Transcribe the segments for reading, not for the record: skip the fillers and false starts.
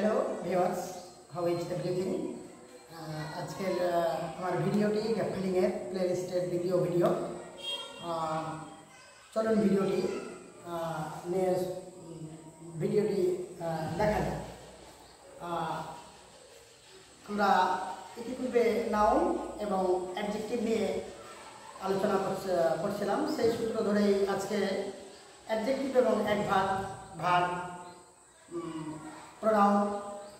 Hello viewers, how is everything. আজকের আমার ভিডিওটি গ্যাপ ফিলিংয়ের প্লেলিস্টের দ্বিতীয় ভিডিও। চলুন ভিডিওটি দেখা যায়। আমরা ইতিপূর্বে নাউন এবং অ্যাডজেক্টিভ নিয়ে আলোচনা করছিলাম। সেই সূত্র ধরেই আজকে অ্যাডজেক্টিভ এবং adverb, verb, pronoun,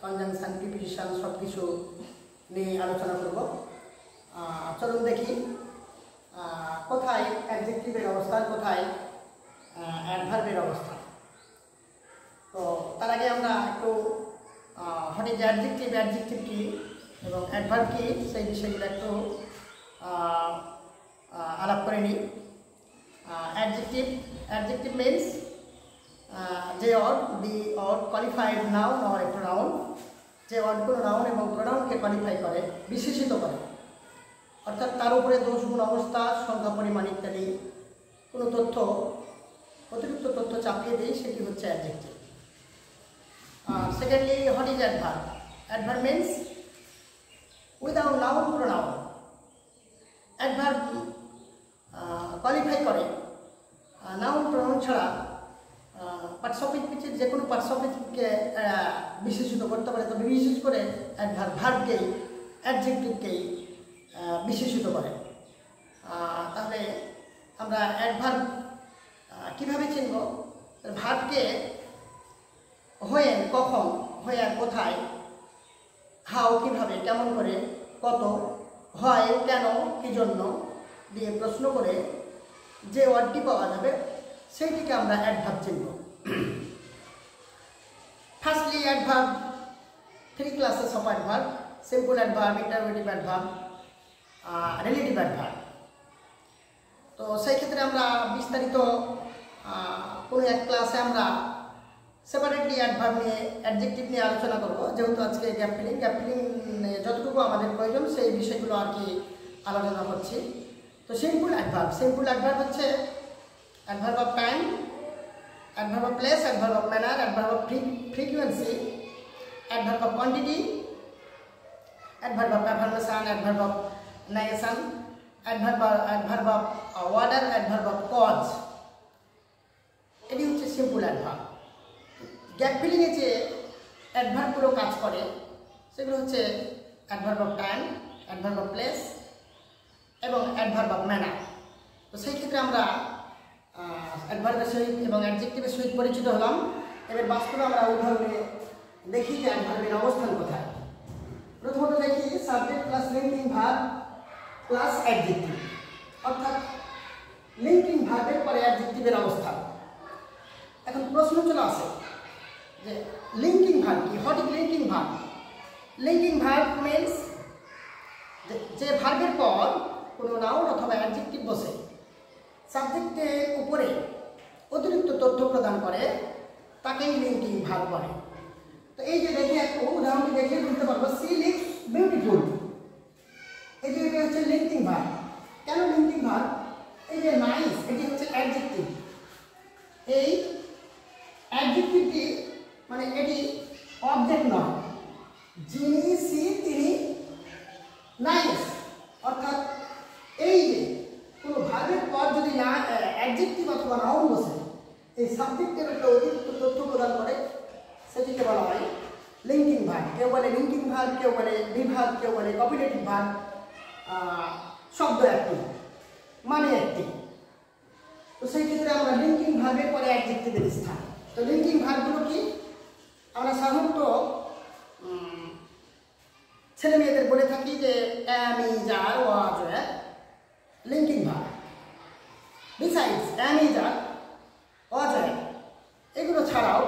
conjunction, preposition সব কিছু নিয়ে আলোচনা করব। চলুন দেখি কোথায় অ্যাডজেক্টিভের অবস্থান, কোথায় অ্যাডভার্বের অবস্থান। তো তার আগে আমরা একটু হোয়াট ইজ অ্যাডজেক্টিভ, অ্যাডজেক্টিভ কী এবং অ্যাডভার্ব কী সেই বিষয়গুলো একটু আলাপ করে নিই। অ্যাডজেক্টিভ মিনস যে word, the word qualified noun or a pronoun, যে ওয়ার্ড কোনো নাউন এবং প্রোনাউনকে কোয়ালিফাই করে, বিশেষিত করে, অর্থাৎ তার উপরে দোষ, গুণ, অবস্থা, সংখ্যা, পরিমাণ ইত্যাদি কোনো তথ্য, অতিরিক্ত তথ্য চাপিয়ে দেয়, সেটি হচ্ছে adjective. Secondly, what is adverb? Adverb means without noun pronoun. Adverb qualify করে নাউন প্রোনাউন ছাড়া পার্টস অফ স্পিচের যে কোনো পার্টস অফ স্পিচকে বিশেষিত করতে পারে। তবে বিশেষ করে অ্যাডভার্ব ভার্বকেই, অ্যাডজেক্টিভকেই বিশেষিত করে। তাহলে আমরা অ্যাডভার্ব কীভাবে চিনব? ভার্বকে হোয়েন, কখন, হোয়ার, কোথায়, হাউ, কীভাবে, কেমন করে, কত, হয়, কেন, কী জন্য দিয়ে প্রশ্ন করে যে ওয়ার্ডটি পাওয়া যাবে সেইটিকে আমরা অ্যাডভার্ব চিনব। Firstly adverb, 3 classes of adverb: simple adverb, interrogative adverb, relative adverb. তো সেই ক্ষেত্রে আমরা বিস্তারিত কোনো এক ক্লাসে আমরা সেপারেটলি অ্যাডভার্ব নিয়ে, অ্যাডজেক্টিভ নিয়ে আলোচনা করব। যেহেতু আজকে গ্যাপ ফিলিং যতটুকু আমাদের প্রয়োজন সেই বিষয়গুলো আর কি আলোচনা করছি। তো সিম্পল অ্যাডভার্ব হচ্ছে adverb of time, adverb of place, adverb of manner, adverb of frequency, adverb of quantity, adverb of affirmation, adverb of negation, adverb of order, adverb of cause. এটি হচ্ছে সিম্পল অ্যাডভার্ব। গ্যাপ ফিলিংয়ে যে অ্যাডভার্বগুলো কাজ করে সেগুলো হচ্ছে adverb of time, adverb of place এবং adverb of manner. তো সেই ক্ষেত্রে আমরা অ্যাডভার্বের সহিত এবং অ্যাডজেক্টিভের সহিত পরিচিত হলাম। এবার বাস্তবে আমরা উদাহরণে দেখি যে অ্যাডভার্বের অবস্থান কোথায়। প্রথমত দেখি subject plus linking verb plus adjective, অর্থাৎ লিঙ্কিং ভার্বের পরে অ্যাডজেক্টিভের অবস্থান। এখন প্রশ্ন চলে আসে যে লিঙ্কিং ভার্ব কি? What is linking verb? Linking verb means যে ভার্বের পর কোনো নাউন অথবা অ্যাডজেক্টিভ বসে সাবজেক্টের উপরে অতিরিক্ত তথ্য প্রদান করে তাকেই লিঙ্কিং ভার্ব বলে। তো এই যে দেখে একটু উদাহরণটি দেখে বুঝতে পারবো, সি লিভস বিউটিফুল, এই যে এটা হচ্ছে লিঙ্কিং ভার্ব। কেন লিঙ্কিং ভার্ব? এই যে নাইস, এটি হচ্ছে অ্যাডজেক্টিভ। এই অ্যাডজেক্টিভটি মানে এটি অবজেক্ট নয়, যিনি, সি, তিনি নাইস। অর্থাৎ এই যে কোনো ভার্বের পর যদি না অ্যাডজেক্টিভ অথবা নাউন বসে এই সাবজেক্টের উপরে অতিরিক্ত তথ্য প্রদান করে সেটিকে বলা হয় লিঙ্কিং ভার্ব। কেউ বলে লিঙ্কিং ভার্ব, কেউ বলে বিভার্ব, কেউ বলে কপিলেটিভ ভার্ব। শব্দ একটি, মানে একটি। তো সেই ক্ষেত্রে আমরা লিঙ্কিং ভার্বের পরে অ্যাডজেক্টিভের স্থান। তো লিঙ্কিং ভার্বগুলো কি? আমরা সাধারণত ছেলে মেয়েদের বলে থাকি যে am, is, are, was, were linking verb. Besides am, is, are, was, were এগুলো ছাড়াও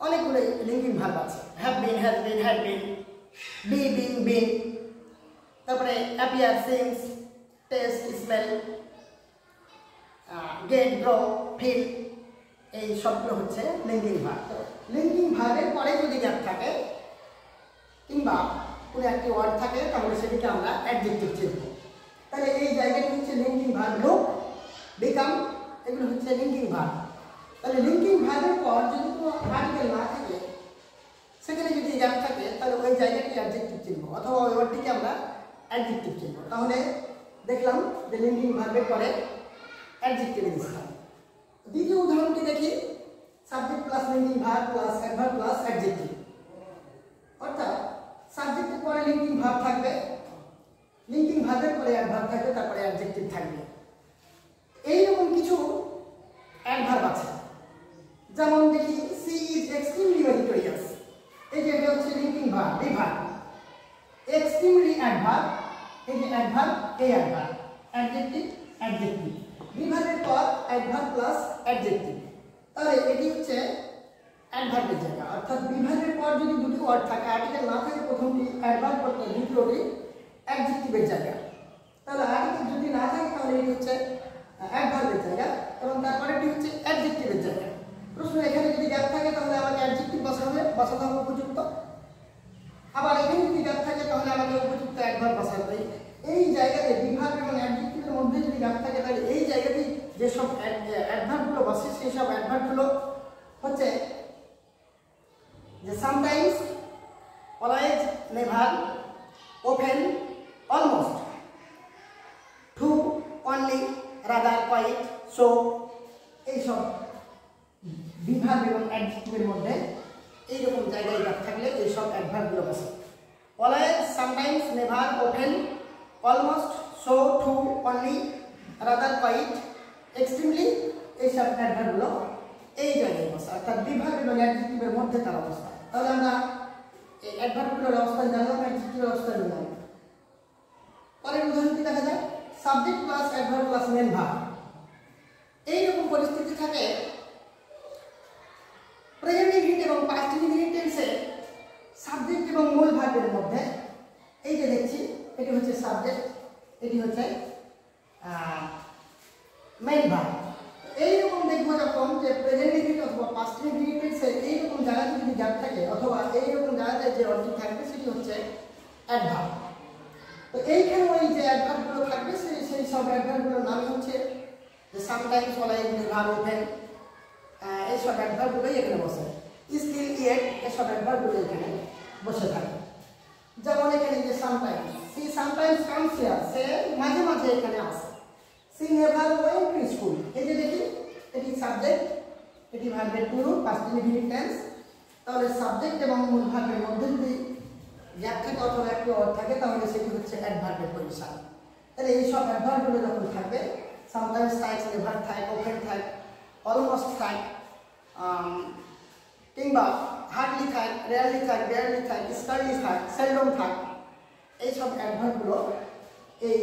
অনেকগুলো লিঙ্কিং ভার্ব আছে। Have been, has been, had been, be, been, been, তারপরে appear, seems, taste, smell, get, grow, feel, এই সবগুলো হচ্ছে linking verb. তো linking ভার্বের পরে যদি গ্যাপ থাকে কিংবা কোনো একটি ওয়ার্ড থাকে তাহলে সেটিকে আমরা অ্যাডজেক্টিভ চিনব। তাহলে এই জায়গাটি হচ্ছে লিঙ্কিং ভার্ব। লুক, বিকাম, এগুলো হচ্ছে লিঙ্কিং ভার্ব। তাহলে লিঙ্কিং ভার্বের পর যদি কোনো আর্টিকেল না থাকে জায়গাটি অ্যাডজেক্টিভ চিনব অথবা ওই ওয়ার্ডটিকে আমরা অ্যাডজেক্টিভ চিনব। তাহলে দেখলাম যে লিঙ্কিং ভার্বের পরে অ্যাডজেক্টিভের স্থান। দ্বিতীয় উদাহরণটি দেখি, subject plus linking verb plus adverb plus adjective. অর্থাৎ সাবজেক্টের পরে লিঙ্কিং ভার্ব থাকবে, লিঙ্কিং ভার্বের পরে অ্যাডভার্ব থাকবে, তারপরে অ্যাডজেক্টিভ থাকবে। এইরকম কিছু অ্যাডভার্ব আছে, যেমন দেখি সি ইজ এক্সট্রিমলি মেরিটোরিয়াস, এই যে এটা হচ্ছে লিঙ্কিং ভার্ব, এই ভার্ব। এক্সট্রিমলি অ্যাডভার্ব, এই যে অ্যাডভার্ব, এই অ্যাডভার্ব, অ্যাডজেক্টিভ অ্যাডজেক্টিভ, বিভার্বের পর অ্যাডভার্ব প্লাস অ্যাডজেক্টিভ। তাহলে এটি হচ্ছে অ্যাডভার্বের জায়গা। অর্থাৎ বিভার্বের পর যদি দুটি ওয়ার্ড থাকে, আর্টিকেল না থাকে প্রথমটি অ্যাডভার্ব করতে, দ্বিতীয়টি অ্যাডজেক্টিভের জায়গা। তাহলে আর্টিকেল যদি না থাকে তাহলে এটি হচ্ছে অ্যাডভার্বের জায়গা এবং তারপরেটি হচ্ছে অ্যাডজেক্টিভের জায়গা। প্রশ্ন এখানে যদি গ্যাপ থাকে তাহলে আমাকে অ্যাডজেক্টিভ বসাতে হবে উপযুক্ত, আবার এখানে যদি গ্যাপ থাকে তাহলে আমাকে উপযুক্ত অ্যাডভার্ব বসাতে হবে। এই জায়গাতে বিভার্ব এবং অ্যাডজেক্টিভের মধ্যে যদি গ্যাপ থাকে তাহলে এই জায়গাতে যেসব অ্যাডভার্বগুলো বসে সেই সব অ্যাডভার্বগুলো হচ্ছে যে sometimes, always, never, open, almost, too, only, rather, quite, so, এইসব বিভার্ব এবং অ্যাডজেক্টিভের মধ্যে এইরকম জায়গায় গ্যাপ থাকলে এইসব অ্যাডভার্বগুলো বসে। Always, sometimes, never, open, almost, so, too, only, rather, quite, extremely, এইসব অ্যাডভার্বগুলো এই জায়গায় বসে, অর্থাৎ বিভার্ব এবং অ্যাডজেক্টিভের মধ্যে তার অবস্থা। তাহলে আমরা এই অ্যাডভার্বগুলোর অবস্থান জানলাম, অ্যাডজেক্টিভের অবস্থান জানলাম। পরের উদাহরণটি দেখা যায়, subject plus adverb plus main verb. এইরকম পরিস্থিতি থাকে প্রেজেন্ট ইনডিফিনিট এবং পাস্ট ইনডিফিনিট টেন্সে সাবজেক্ট এবং মূল ভার্বের মধ্যে। এই যে দেখছি এটি হচ্ছে সাবজেক্ট, এটি হচ্ছে মেইন ভার্ব। এইরকম দেখবো যখন যে প্রেজেন্ট ইনডিফিনিট অথবা পাস্ট ইনডিফিনিট টেন্সে এইরকম জায়গাতে যদি গ্যাপ থাকে অথবা এইরকম জায়গাতে যে অর্থ থাকবে সেটি হচ্ছে অ্যাডভার্ব। তো এইখানে ওই যে অ্যাডভার্বগুলো থাকবে সেই সব অ্যাডভার্বগুলোর নাম হচ্ছে যে সামটাইমস, অলওয়েজ, নেভার, ওপেন, এইসব অ্যাডভার্বগুলোই এখানে বসে। স্টিল, ইয়েট, এসব অ্যাডভার্বগুলো এখানে বসে থাকে। যেমন এখানে যে sometimes, she sometimes comes here, সে মাঝে মাঝে এখানে আসে। She never went to school, এই যে দেখি এটি সাবজেক্ট, এটি ভার্বের টু পাস্ট ইনডিফিনিট টেন্স। তাহলে সাবজেক্ট এবং মূল ভার্বের মধ্যে যদি গ্যাপ থাকে অথবা একটু অর্থ থাকে তাহলে সেটি হচ্ছে অ্যাডভার্বের পজিশন। তাহলে এই সব অ্যাডভার্বগুলো যখন থাকবে, সামটাইমস থাক, নেভার থাক, ওপেন থাক, অলমোস্ট থাক, কিংবা হার্ডলি থাক, রেয়ারলি থাক, বেয়ারলি থাক, স্কারলি থাক, সেলডম থাক, এইসব অ্যাডভার্বগুলো এই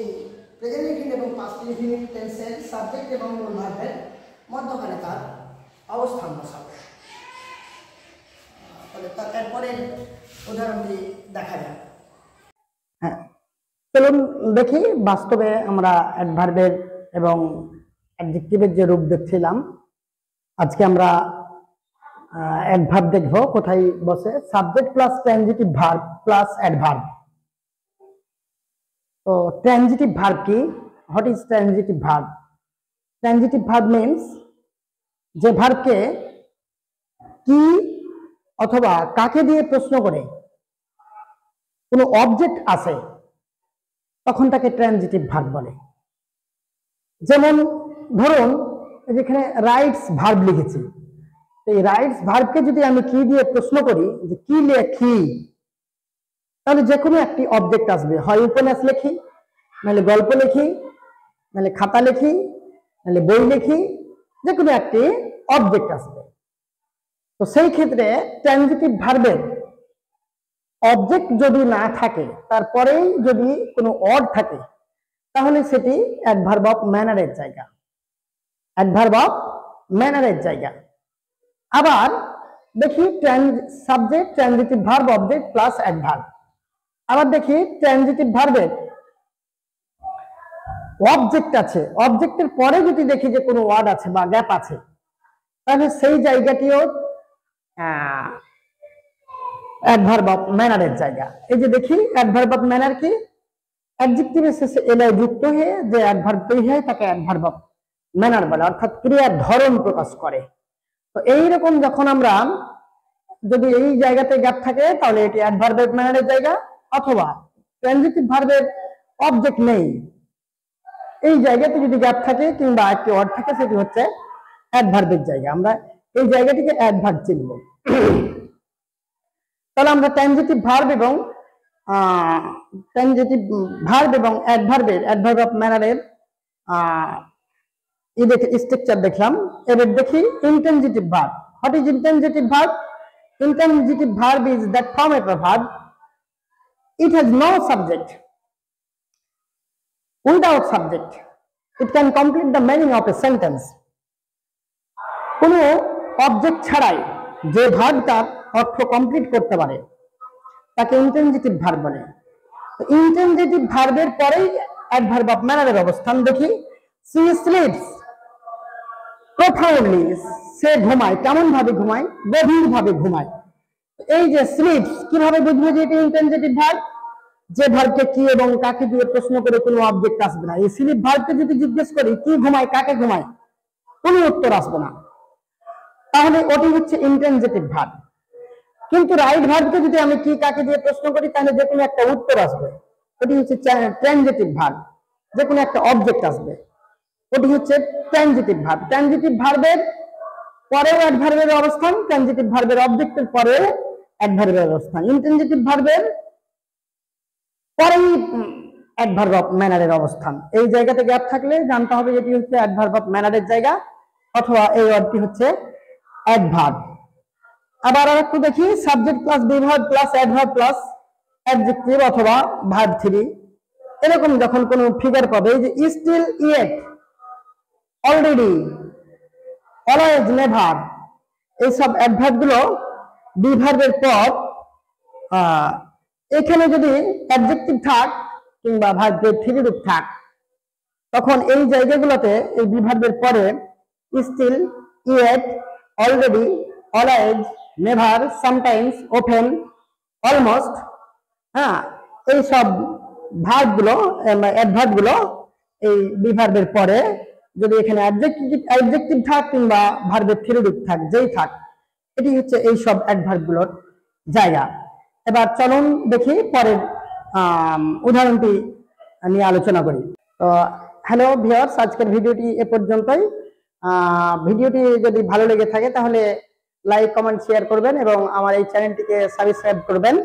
প্রেজেন্ট ইনডিফিনিট এবং পাস্ট ইনডিফিনিট টেন্সের সাবজেক্ট এবং মূল ভার্বের মধ্যখানে তার অবস্থান বসাবে। তাহলে তারপরে উদাহরণটি দেখা যায়। হ্যাঁ, চলুন দেখি বাস্তবে আমরা অ্যাডভার্বের এবং অ্যাডজেক্টিভের যে রূপ দেখছিলাম, আজকে আমরা অ্যাডভার্ব দেখব কোথায় বসে। Subject plus transitive verb plus adverb. তো ট্রানজিটিভ ভার্ব কি? What is transitive verb? Transitive verb means যে ভার্বকে কি অথবা কাকে দিয়ে প্রশ্ন করে কোনো অবজেক্ট আসে তখন তাকে ট্রানজিটিভ ভার্ব বলে। যেমন ধরুন যেখানে রাইটস ভার্ব লিখেছি, এই রাইটস ভার্বকে যদি আমি কি দিয়ে প্রশ্ন করি যে কি লেখি, তাহলে যে কোনো একটি অবজেক্ট আসবে। হয় উপন্যাস লিখি, নাহলে গল্প লিখি, নাহলে খাতা লিখি, নাহলে বই লিখি, যে কোনো একটি অবজেক্ট আসবে। তো সেই ক্ষেত্রে ট্রানজিটিভ ভার্বের অবজেক্ট যদি না থাকে, তারপরেই যদি কোনো ওয়ার্ড থাকে, তাহলে সেটি অ্যাডভার্ব অফ ম্যানারের জায়গা, অ্যাডভার্ব অফ ম্যানারের জায়গা। আবার দেখি subject, transitive verb, object plus adverb. আবার দেখি ট্রানজিটিভ ভার্বের অবজেক্ট আছে, অবজেক্টের পরে যদি দেখি যে কোনো ওয়ার্ড আছে বা গ্যাপ আছে, তাহলে সেই জায়গাটিও অ্যাডভার্ব অফ ম্যানারের জায়গা। এই যে দেখি অ্যাডভার্ব অফ ম্যানার কি? অ্যাডজেক্টিভের শেষে এলআই যুক্ত হয়ে যে অ্যাডভার্ব তৈরি হয় তাকে অ্যাডভার্ব অফ ম্যানার বলে, অর্থাৎ ক্রিয়ার ধরন প্রকাশ করে। তো এইরকম যখন আমরা যদি এই জায়গাতে গ্যাপ থাকে তাহলে এটি অ্যাডভার্বের ম্যানারের জায়গা, অথবা ট্রানজিটিভ ভার্বের অবজেক্ট নেই এই জায়গাতে যদি গ্যাপ থাকে কিংবা একটি ওয়ার্ড থাকে সেটি হচ্ছে অ্যাডভার্বের জায়গা। আমরা এই জায়গাটিকে অ্যাডভার্ব চিনব। তাহলে আমরা ট্রানজিটিভ ভার্ব এবং অ্যাডভার্ব অফ ম্যানারের স্ট্রাকচার দেখলাম। এবার দেখি intransitive verb. What is intransitive verb? Intransitive verb is that form of a verb. It has no subject. Without subject, it can complete the meaning of a sentence. কোনো object ছাড়াই যে verb তার অর্থ complete করতে পারে তাকে intransitive verb বলে। Intransitive ভার্বের পরেই অ্যাডভার্ব অফ ম্যানারের অবস্থান দেখি। সি স্লিপস প্রফাউন্ডলি, সে ঘুমায়। কেমন ভাবে ঘুমায়? গভীর ভাবে ঘুমায়। এই যে স্লিপস, কিভাবে বুঝবে যে এটি ইন্ট্রানজিটিভ ভার্ব? যে ভার্বকে কি এবং কাকে দিয়ে প্রশ্ন করে কোনো অবজেক্ট আসবে না। এই স্লিপ ভার্বকে যদি জিজ্ঞেস করি কি ঘুমায়, কাকে ঘুমায়, কোনো উত্তর আসবে না, তাহলে ওটি হচ্ছে ইন্ট্রানজিটিভ ভার্ব। কিন্তু রাইট ভার্বকে যদি আমি কি কাকে দিয়ে প্রশ্ন করি তাহলে যে কোনো একটা উত্তর আসবে, ওটি হচ্ছে ট্রানজিটিভ ভার্ব। যে কোনো একটা অবজেক্ট আসবে, ওটি হচ্ছে ট্রানজিটিভ ভার্ব। ট্রানজিটিভ ভার্বের পরেও অ্যাডভার্বের অবস্থান, ট্রানজিটিভ ভার্বের অবজেক্টের পরে অ্যাডভার্বের অবস্থান। ইন্ট্রানজিটিভ ভার্বের পরেই অ্যাডভার্ব অফ ম্যানারের অবস্থান। এই জায়গাতে গ্যাপ থাকলে জানতে হবে এটি হচ্ছে অ্যাডভার্ব অফ ম্যানারের জায়গা, অথবা এই ওয়ার্ডটি হচ্ছে অ্যাডভার্ব। আবার আরেকটু দেখি, subject plus be verb plus adverb plus adjective অথবা ভার্ব 3, এরকম যখন কোনো ফিগার পাবে, এই যে still, yet, already, always, never, এইসব অ্যাডভার্ব গুলো বিভার্বের পর এখানে যদি অ্যাডজেক্টিভ থাক কিংবা ভার্বের 3 রূপ থাক, তখন এই জায়গাগুলোতে এই বিভার্বের পরে still, yet, already, always, never, sometimes, often, almost, এই সব ভার্ব গুলো, অ্যাডভার্ব গুলো এই বিভার্বের পরে যদি এখানে অ্যাডজেক্টিভ থাক কিংবা ভার্বের 3 রূপ থাক, যেই থাক, এটি হচ্ছে এই সব অ্যাডভার্ব গুলোর জায়গা। এবার চলুন দেখি পরের উদাহরণটি নিয়ে আলোচনা করি। তো হ্যালো ভিউয়ার্স, আজকের ভিডিওটি এ পর্যন্তই। ভিডিওটি যদি ভালো লেগে থাকে তাহলে লাইক, কমেন্ট, শেয়ার করবেন এবং আমার এই চ্যানেলটিকে সাবস্ক্রাইব করবেন।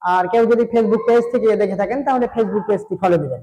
আর কেউ যদি ফেসবুক পেজ থেকে দেখে থাকেন তাহলে ফেসবুক পেজটি ফলো দিবেন।